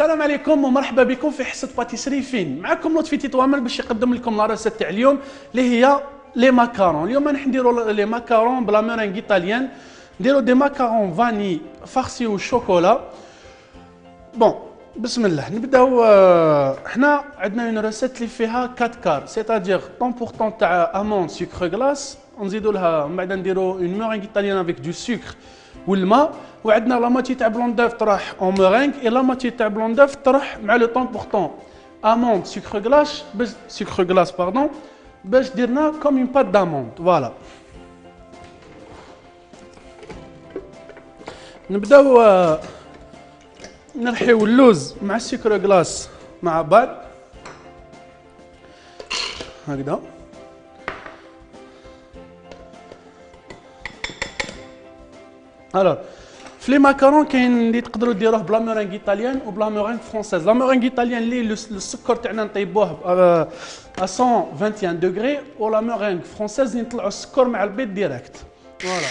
السلام عليكم ومرحبا بكم في حصه باتيسري فين. معكم لطفي تيتوامل باش يقدم لكم لا ريسيت تاع اليوم اللي هي لي ماكارون. اليوم راح نديروا لي ماكارون بلا ميرينغ ايطاليان. نديروا دي ماكارون فاني فارسي والشوكولا. بون بسم الله نبداو. حنا عندنا اون ريسيت اللي فيها 4 كار سيتادير 30% تاع امون سكر غلاس، ونزيدوا لها من بعد نديروا اون ميرينغ ايطاليان افيك دو سكر والماء، وعندنا لا ماتي تاع بلون دوف طرح اون ميرينغ اي لا ماتي تاع بلون دوف طرح مع لو 30% اموند سكر غلاس باش باش درنا كوم اون بات داموند. فوالا نبداو نرحيو اللوز مع السكر غلاس مع بعض هكذا. الوغ في لي ماكارون كاين اللي تقدروا ديروه بلا ميرينغ ايطاليان وبلا ميرينغ فرونسيز. لا ميرينغ ايطاليان اللي السكر تاعنا نطيبوه ا 121 دوغري، ولا ميرينغ فرونسيز نطلعوا السكر مع البيض ديريكت. فوالا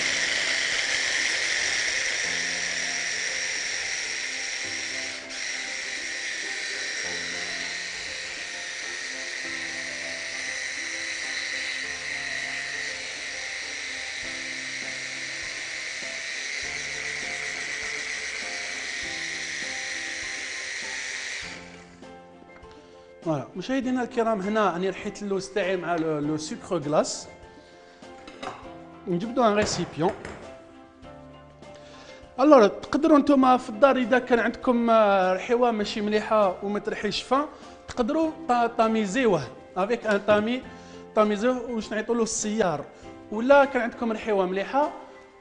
فوالا مشاهدينا الكرام، هنا راني رحيت اللوز تاعي مع لو سكر غلاس. نجبدو ان ريسيبيون. الوغ تقدروا نتوما في الدار اذا كان عندكم رحيوه ماشي مليحه وما ترحيش فا، تقدروا طاميزيوه افيك ان طاميزوه واش نعيطوا له السيار، ولا كان عندكم رحيوه مليحه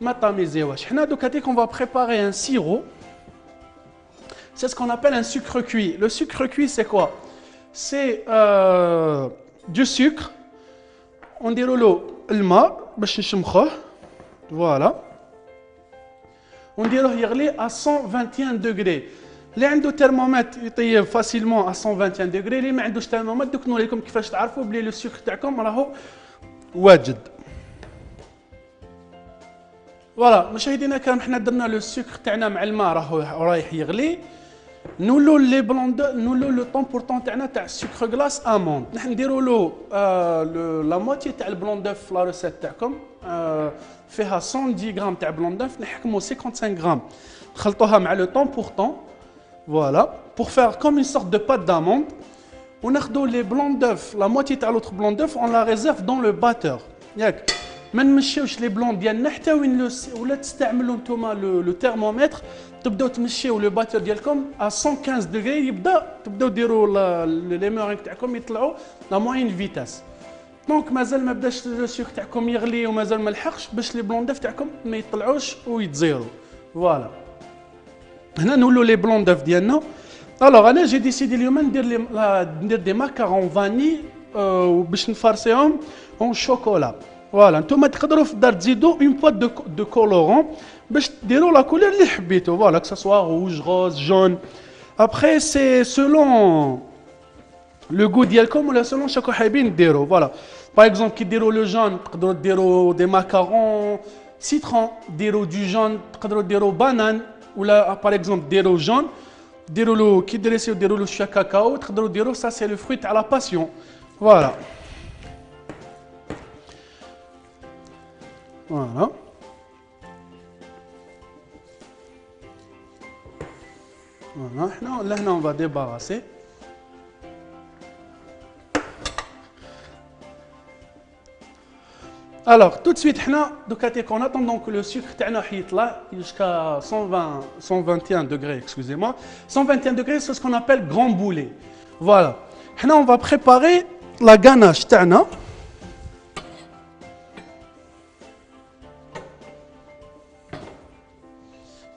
ما طاميزيوهش. حنا دوكا تيك اون فا بريباري ان سيرو. C'est ce qu'on appelle un sucre cuit. Le sucre cuit, c'est quoi? C'est du sucre. On dit le الماء باش نشمخوه. Voilà. On dit يغلي à 121 degrés. اللي عنده ترمومتر يطيب فاسيلمون à 121 degrés. اللي ما عندوش ترمومتر دوك نوريكم لكم كيفاش تعرفوا بلي لو سكر تاعكم راهو واجد. فوالا مشاهدينا الكرام، حنا درنا لو سكر تاعنا مع الماء راهو رايح يغلي. نولو لي بلون دو نولو لو طون تاعنا تاع السكر غلاس اموند. نحن نديرو له لا موتي تاع البلون دوف في لا ريسيت تاعكم. فيها 110 غرام تاع بلون دوف، نحكمو 55 غرام نخلطوها مع لو طون. فوالا بور فير كوم اون سورت دو بات داموند. وناخدو لي بلون دوف لا موتي تاع لوتر بلون دوف اون لا ريزيرف دون لو باتور. ياك ما نمشيوش لي بلون ديالنا حتى وين ولا تستعملوا نتوما لو ترمومتر، تبداو تمشيو لو باتور ديالكم ا 115 دوغري، تبداو ديروا لي ميرينغ تاعكم يطلعوا لا موين فيتاس. دونك مازال ما بداش لو سكر تاعكم يغلي ومازال ما لحقش باش لي بلون دوف تاعكم ما يطلعوش ويتزيروا. فوالا هنا نولوا لي بلون دوف ديالنا. الوغ انا جي ديسيدي اليوم ندير دي ماكارون فاني باش نفارسيهم اون شوكولا. فوالا نتوما تقدروا في الدار تزيدوا اون بوات دو كولورون باش ديروا لا كولور اللي حبيتو. فوالا كو سوا روج روز جون. ابخي سي سولون لو غو ديالكم ولا سولون شكون حابين ديروا. فوالا باغ اكزومبل كي ديروا لو جون تقدروا ديروا دي ماكارون سيترون، ديروا دو جون تقدروا ديروا بانان، ولا باغ اكزومبل ديروا جون ديروا له كي دريسيو ديروا له شويه كاكاو تقدروا ديروا سا سي لو فروي تاع لا باسيون. فوالا Voilà. Voilà. Là, on va débarrasser. Alors, tout de suite, on attend donc que le sucre là jusqu'à 121 degrés, excusez-moi. 121 degrés, c'est ce qu'on appelle grand boulet. Voilà. Là, on va préparer la ganache تاعنا.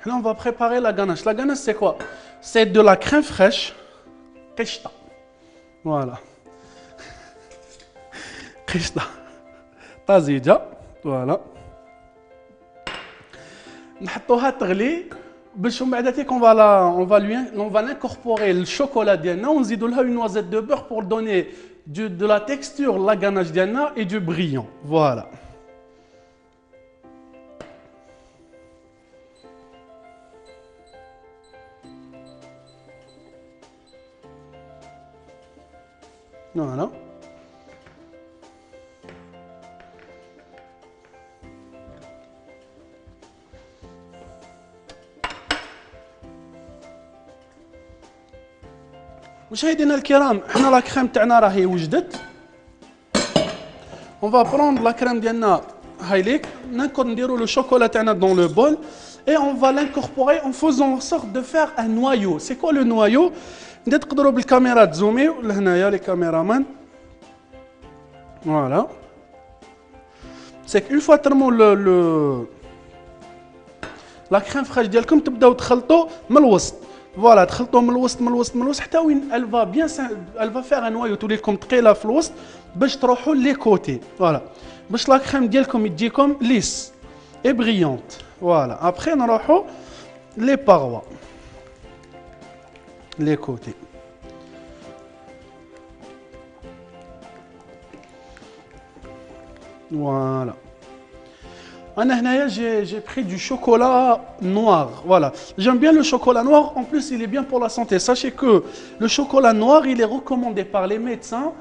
Là, on va préparer la ganache. La ganache, c'est quoi? C'est de la crème fraîche. Qishta. Voilà. Qishta. Tazija. Voilà. نحطوها تغلي باش من بعد on va l'incorporer le chocolat ديالنا ونزيدوا لها une noisette de beurre pour donner de la texture la ganache ديالنا et du brillant. Voilà. Voilà. مشاهدينا الكرام حنا لا كريم تاعنا راهي وجدت. On va prendre la crème ديالنا هايليك نديرو لو شوكولا تاعنا dans le bol et on va l'incorporer en faisant en sorte de faire un noyau. C'est quoi le noyau? تقدروا بالكاميرا تزوميو لهنايا لي كاميرامان. Voilà. C'est qu'une fois ترموا la crème fraîche ديالكم تبداو تخلطوا من الوسط. Voilà, تخلطوا من الوسط حتى وين elle va faire un noyau تولي لكم ثقيله في الوسط باش تروحوا لي كوتي. Voilà. باش لا كريم ديالكم تجيكم ليس et brillante. Voilà. Après نروحوا les parois. Les côtés. Voilà. J'ai pris du chocolat noir. Voilà. J'aime bien le chocolat noir. En plus, il est bien pour la santé. Sachez que le chocolat noir, il est recommandé par les médecins,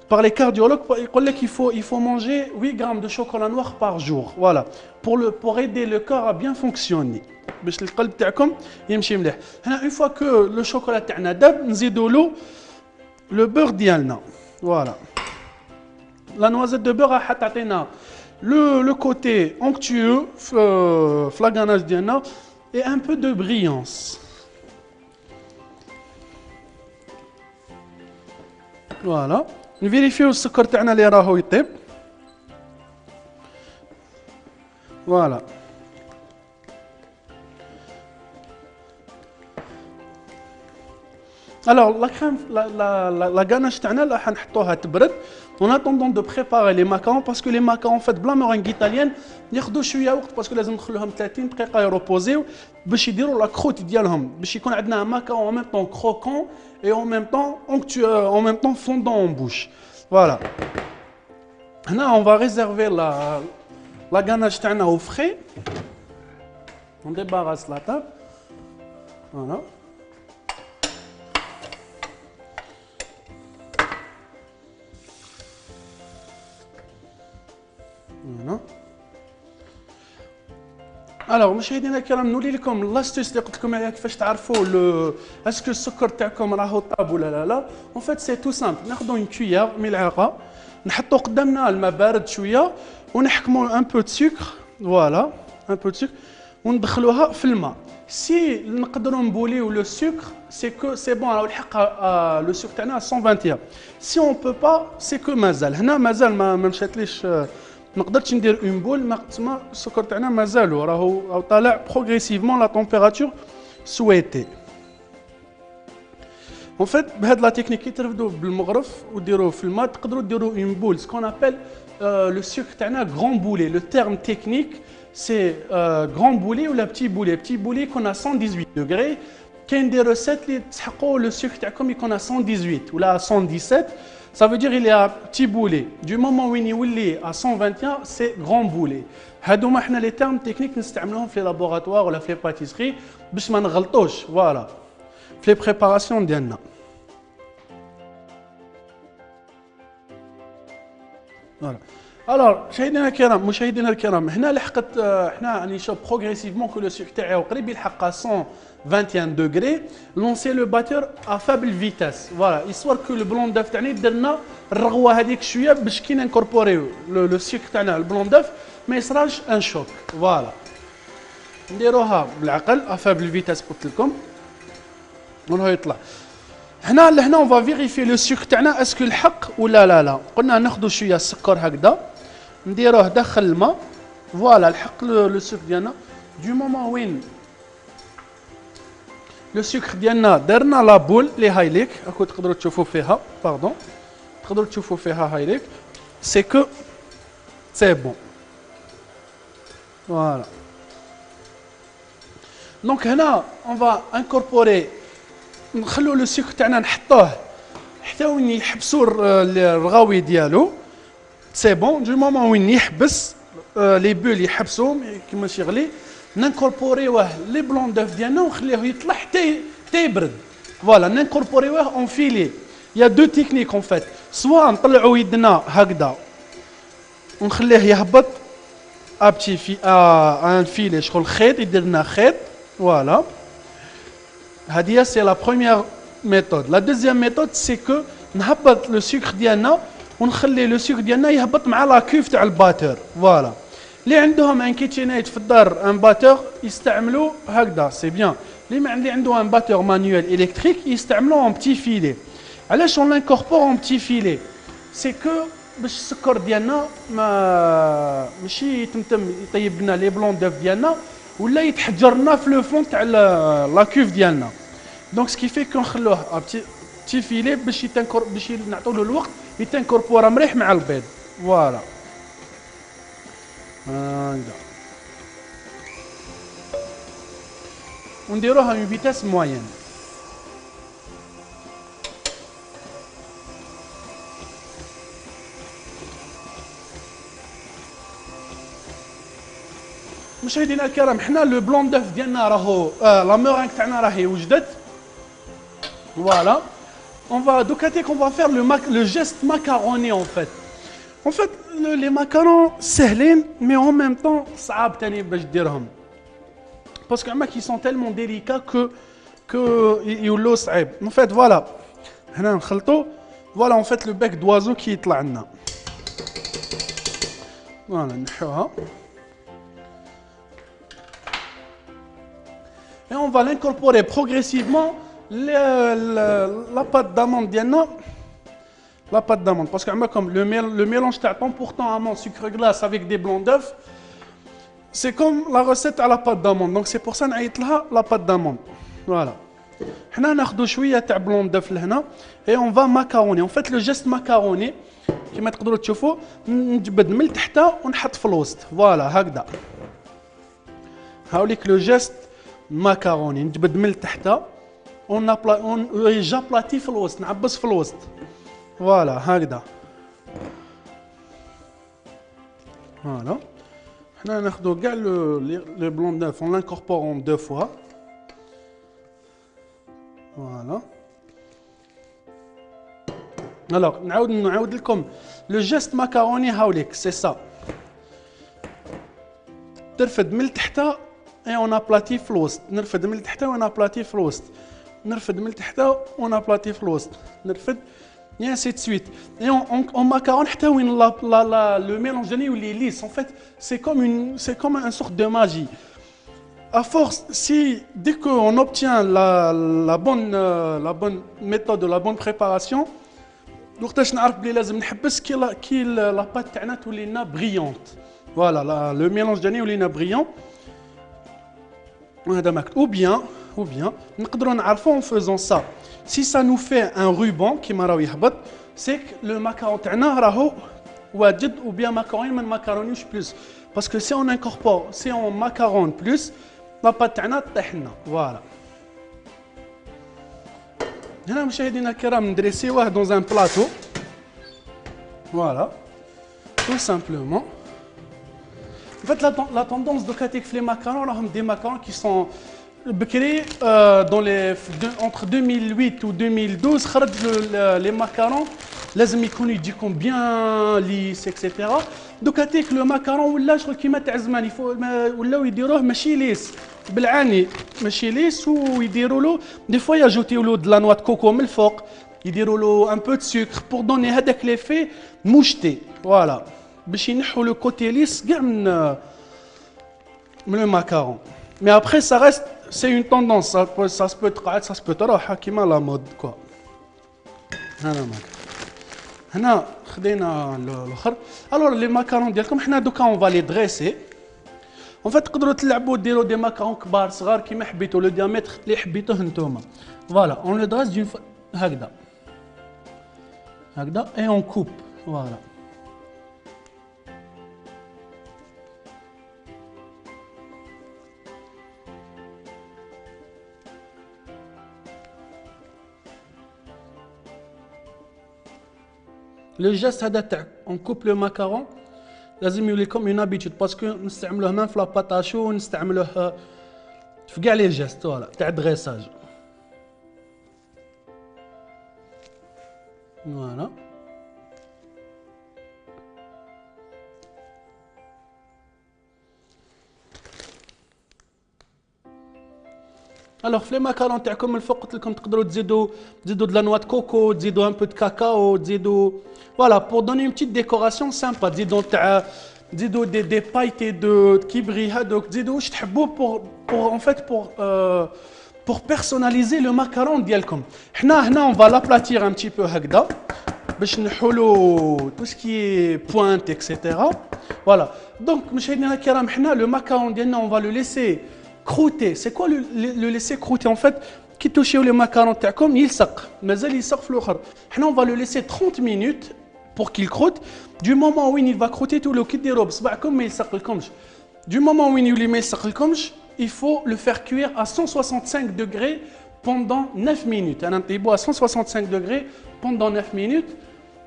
par les cardiologues. Il faut manger 8 grammes de chocolat noir par jour. Voilà. Pour aider le corps à bien fonctionner. باش القلب تاعكم يمشي مليح. هنا une fois que le chocolat تاعنا داب نزيدوا له le beurre ديالنا. Voilà. La noisette de beurre راح تعطينا le côté onctueux في la ganache ديالنا et un peu de brillance. Voilà. نفيريفيو السكر تاعنا اللي راهو يطيب. Voilà. Alors la crème, la ganache تاعنا راح نحطوها تبرد. En attendant de préparer les macarons parce que les macarons en fait blanc meringue italienne ياخذوا شويه وقت parce que لازم نخلوهم 30 دقيقه يروبوزيو باش يديروا لا كروت ديالهم باش يكون عندنا un macaron en même temps croquant et en même temps onctueux, en même temps fondant en bouche. Voilà. هنا on va réserver la ganache تاعنا au frais. On débarrasse la table. Voilà. Voilà. Alors مشاهدينا الكرام نولي لكم لاستيس اللي قلت لكم عليها كيفاش تعرفوا اسكو السكر تاعكم راهو طاب ولا لا. En fait c'est tout simple. ناخذوا une cuillère ملعقه نحطوا قدامنا الماء بارد شويه ونحكموا un peu de sucre. Voilà, un peu de sucre وندخلوها في الماء. Si نقدروا نبوليو لو سكر c'est que c'est bon راهو الحق لو سكر تاعنا 121. Si on peut pas c'est que مازال هنا مازال ما مشاتليش ما قدرتش ندير اون بول ما تسمى السكر تاعنا مازالو راهو طالع بروغريسيفمون لا تمبيراتور سويتي. En fait بهاد لا تكنيك كي ترفدوا بالمغرف وديروه في الماء تقدروا ديروا اون بول سكون ابل لو سكر تاعنا غران بولي. لو تيرم تكنيك سي غران بولي ولا بتي بولي. بتي بولي يكون 118 دوغري. كاين دي روسيت اللي تسحقوا لو سكر تاعكم يكون 118 ولا 117. Ça veut dire il est à petit boulet. Du moment où il est à 121, c'est grand boulet. هادوما حنا لي تيرم تكنيك نستعملوهم في لابوراتوار ولا في باتيسري باش ما نغلطوش. فوالا في لي بريباراسيون ديالنا. فوالا. الوغ مشاهدينا الكرام هنا لحقت حنا نشوف بروغريسيفمون كو لو سكر تاعو قريب يلحق 121 degrés. Lancer le batteur à faible vitesse. Voilà, histoire que le blanc d'œuf تاعنا درنا الرغوه هذيك شويه باش كي نكوربوريو لو سكر تاعنا البلون دœuf ما يصراش ان شوك. فوالا نديروها بالعقل à faible vitesse قلت لكم وراهو يطلع. هنا لهنا اون فا فيريفي لو سكر تاعنا اسكو الحق ولا لا. قلنا ناخذوا شويه السكر هكذا نديروه داخل الماء. فوالا الحق لو سكر ديالنا. دو مومون وين لو سكر ديالنا درنا لا بول لي هايليك راكم تقدروا تشوفوا فيها باردون تقدروا تشوفوا فيها هايليك سي كو سي بون. فوالا دونك هنا اون فا انكوربوري نخلو لو سكر تاعنا نحطوه حتى وين يحبسوا الرغاوي ديالو. سي بون دو مومون وين يحبس لي بول يحبسوا كيما يغلي نانكوربوريوه لي بلون دœuf ديالنا ونخليه يطلع حتى يبرد. فوالا نانكوربوريوه اون فيلي. Il y a deux techniques en fait. سواء نطلعوا يدنا هكذا ونخليه يهبط ابتي في ان فيلي شغل خيط يدير لنا خيط فوالا. هذه سي لا بروميير ميثود. لا دوزيام ميثود سي كو نهبط لو سكر ديالنا ونخلي لو سكر ديالنا يهبط مع لا كوف تاع الباتور فوالا. اللي عندهم ان كيتشينيت في الدار ان باتور يستعملوا هكذا سي بيان. اللي عنده ان باتور مانيوال الكتريك يستعملوا ان بتي فيلي. علاش اون لانكوربور ان بتي فيلي سي كو باش السكر ديالنا ماشي يتمتم يطيب لنا لي بلون دوف ديالنا ولا يتحجر لنا في لو فون تاع لا كوف ديالنا. دونك سكي في كو نخلوه بتي فيلي باش نعطوا له الوقت يتنكوربورا مريح مع البيض فوالا. هكذا ونديروها اون فيتاس موين. مشاهدينا الكرام حنا لو بلون دوف ديالنا راهو لا مورينغ تاعنا راهي وجدت فوالا. On va دوكاتيك on va faire le geste macaroni en fait. En fait les macarons سهلين mais en même temps صعاب تاني باش ديرهم باسكو عما كي سون تالمون ديليكا كو يولو صعيب. En fait voilà هنا نخلطو فوالا. en fait le bec d'oiseau كي يطلع لنا فوالا نحوها et on va l'incorporer progressivement la pâte d'amande ديالنا. La pâte d'amande parce que comme le mélange تاع 100% amande sucre glace avec des blancs d'œufs c'est comme la recette à la pâte d'amande. donc c'est pour ça نعيط لها la pâte d'amande voilà. حنا ناخذوا شويه تاع بلون داف لهنا et on va macaroni. en fait le geste macaroni كما تقدروا تشوفوا نجبد من تحت ونحط في الوسط فوالا هكذا. هاوليك لو جيست macaroni نجبد من تحت جابلاتي في الوسط نعبس في الوسط فوالا هكذا. فوالا حنا ناخذوا كاع لو بلون داف اون لانكوربورون دو فوا فوالا. الوغ نعاود لكم لو جيست ماكاروني هاوليك سي سا. ترفد من تحت اي اون ابلاتي في الوسط نرفد من تحت وانا ابلاتي في الوسط نرفد من تحت وانا ابلاتي في الوسط نرفد et ainsi de suite. Et en macaron حتى وين le mélange ديالنا يولي lisse. En fait c'est comme une sorte de magie. À force si dès qu'on obtient la bonne méthode la bonne préparation وقتاش نعرف بلي لازم نحبس كي لا بات تاعنا تولي لنا بريونت فوالا le mélange ديالنا يولي لنا بريون وهذا ماكل. ou bien نقدروا نعرفوا en faisant ça. Si ça nous fait un ruban كيما راهو يهبط c'est que le macaron تاعنا راهو واجد ou bien macaroni ما macaroniوش plus parce que si on incorpore si on macaron plus la pâte تاعنا تطيح لنا فوالا. هنا مشاهدينا الكرام ندريسيوه dans un plateau voilà tout simplement. En fait la tendance دوكاتيك في les macarons راهم des macarons qui sont بكري dans les entre 2008 و 2012 خرج les macarons لازم يكونوا يجيكم بيان ليس اكسيتيرا. دوكاتيك لو ماكارون ولا شغل كيما تاع زمان ولاو يديروه ماشي ليس بالعاني ماشي ليس ويديروا له دي فوا ياجوتيو له دو لا نوا كوكو من الفوق يديروا له ان بو دو سكر بور دوني هذاك ليفي موشتي فوالا باش ينحوا لو كوتي ليس كاع من لو ماكارون. مي ابري سا ريست سي اون توندونس سا سبو تقعد سا سبو تروح كيما لا مود كوا. هنا ماك هنا خدينا الاخر. الوغ لي ماكارون ديالكم حنا دوكا اون فالي دريسي. اون فيت تقدروا تلعبوا ديروا دي ماكارون كبار صغار كيما حبيتوا لو ديامتر اللي حبيتوه نتوما فوالا. اون لو دريس دون هكذا هكذا اي اون كوب فوالا. لو جيست هذا تاع اون كوب لو ماكارون لازم يولي كوم اون هابيتود باسكو نستعملوه مان في لاباطاشو ونستعملوه في كاع لي جيست فوالا تاع دريساج فوالا. Alors, في les macarons تاعكم الفوق قلت لكم تقدروا تزيدوا de la noix de coco, تزيدوا un peu de cacao, تزيدوا voilà pour donner une petite décoration sympa. تزيدوا des pailletés de kibri هذوك تزيدوا واش تحبوا pour en fait pour personnaliser le macaron ديالكم. حنا هنا on va l'aplatir un petit peu هكذا باش نحولوا tout ce qui est pointe etc. Voilà. Donc مشاهدينا الكرام حنا le macaron ديالنا on va le laisser croûter. C'est quoi le laisser croûter en fait كي توشيو لي ماكارون تاعكم يلصق مازال يلصق في الاخر. حنا on va le laisser 30 minutes pour qu'il croûte. Du moment où il va croûter tout le كي ديروا بصبعكم ما يلصقلكمش. Du moment où il ما يلصقلكمش il faut le faire cuire à 165 degrés pendant 9 minutes. Un à 165 degrés pendant 9 minutes.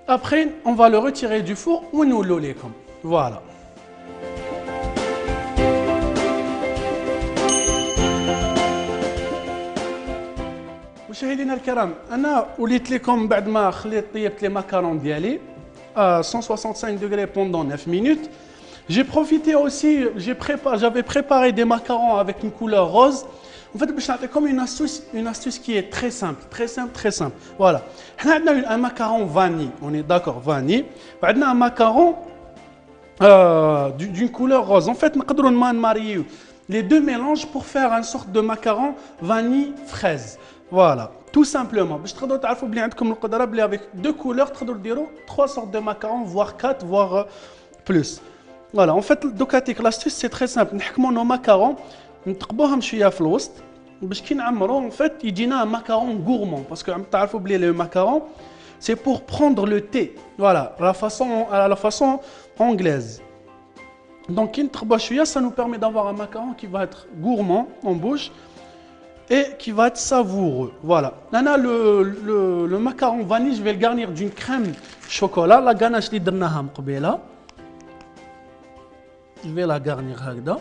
Après, on va le retirer du four ou nous l'oler comme. Voilà. مشاهدينا الكرام انا وليت لكم بعد ما طيبت لي ماكارون ديالي à 165 degrés pendant 9 minutes. J'ai profité aussi, j'avais préparé des macarons avec une couleur rose. En fait, je vais comme une astuce qui est très simple, très simple, très simple. Voilà. On a un macaron vanille, on est d'accord, vanille. On a un macaron d'une couleur rose. En fait, on va marier les deux mélanges pour faire une sorte de macaron vanille-fraise. Voilà, tout simplement. Je te donne avec deux couleurs, trois sortes de macarons, voire quatre, voire plus. Voilà, en fait, l'astuce c'est très simple. Nous nos macarons, nous نقبوهم شويه في الوسط باش كي نعمروا en fait يجينا un macaron gourmand parce que تعرفوا بلي le macaron c'est pour prendre le thé. Voilà, à la façon anglaise. Donc كي نقبوا شويه ça nous permet d'avoir un macaron qui va être gourmand en bouche et qui va être savoureux. Voilà. Là, le macaron vanille, je vais le garnir d'une crème chocolat. La ganache اللي درناها مقبيله. Je vais la garnir هكذا.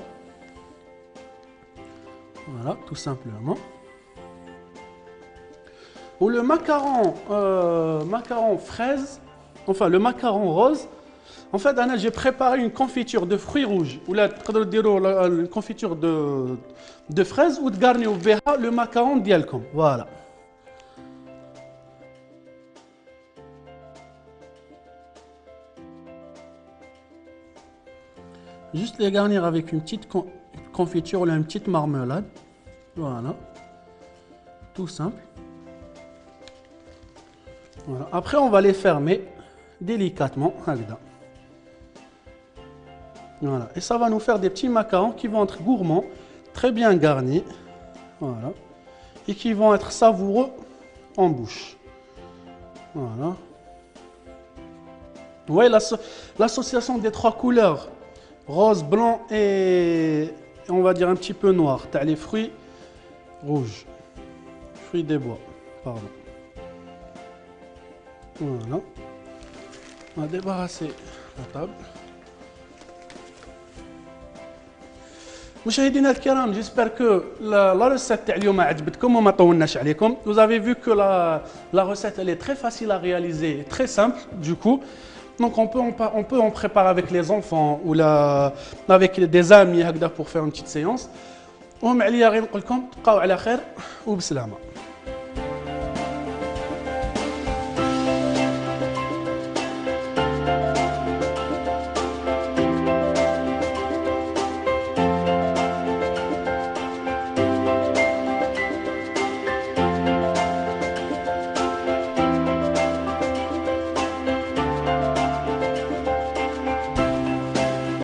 Voilà, tout simplement. Ou le macaron fraise, enfin le macaron rose. En fait, j'ai préparé une confiture de fruits rouges. Ou là, une confiture de fraises ou de garnir le macaron dialcom. Voilà. Juste les garnir avec une petite confiture ou une petite marmelade. Voilà. Tout simple. Voilà. Après, on va les fermer délicatement. Voilà. Et ça va nous faire des petits macarons qui vont être gourmands, très bien garnis. Voilà. Et qui vont être savoureux en bouche. Voilà. Vous voyez l'association des trois couleurs, rose, blanc et on va dire un petit peu noir. Tu as les fruits rouges, fruits des bois, pardon. Voilà. On va débarrasser la table. مشاهدينا الكرام, j'espère que la recette تاع اليوم عجبتكم وما طولناش عليكم. Vous avez vu que la recette elle est très facile à réaliser, très simple du coup. Donc on peut en préparer avec les enfants ou avec des amis هكذا pour faire une petite séance. ومع ليا غير نقول لكم تبقاو على خير وبسلامه.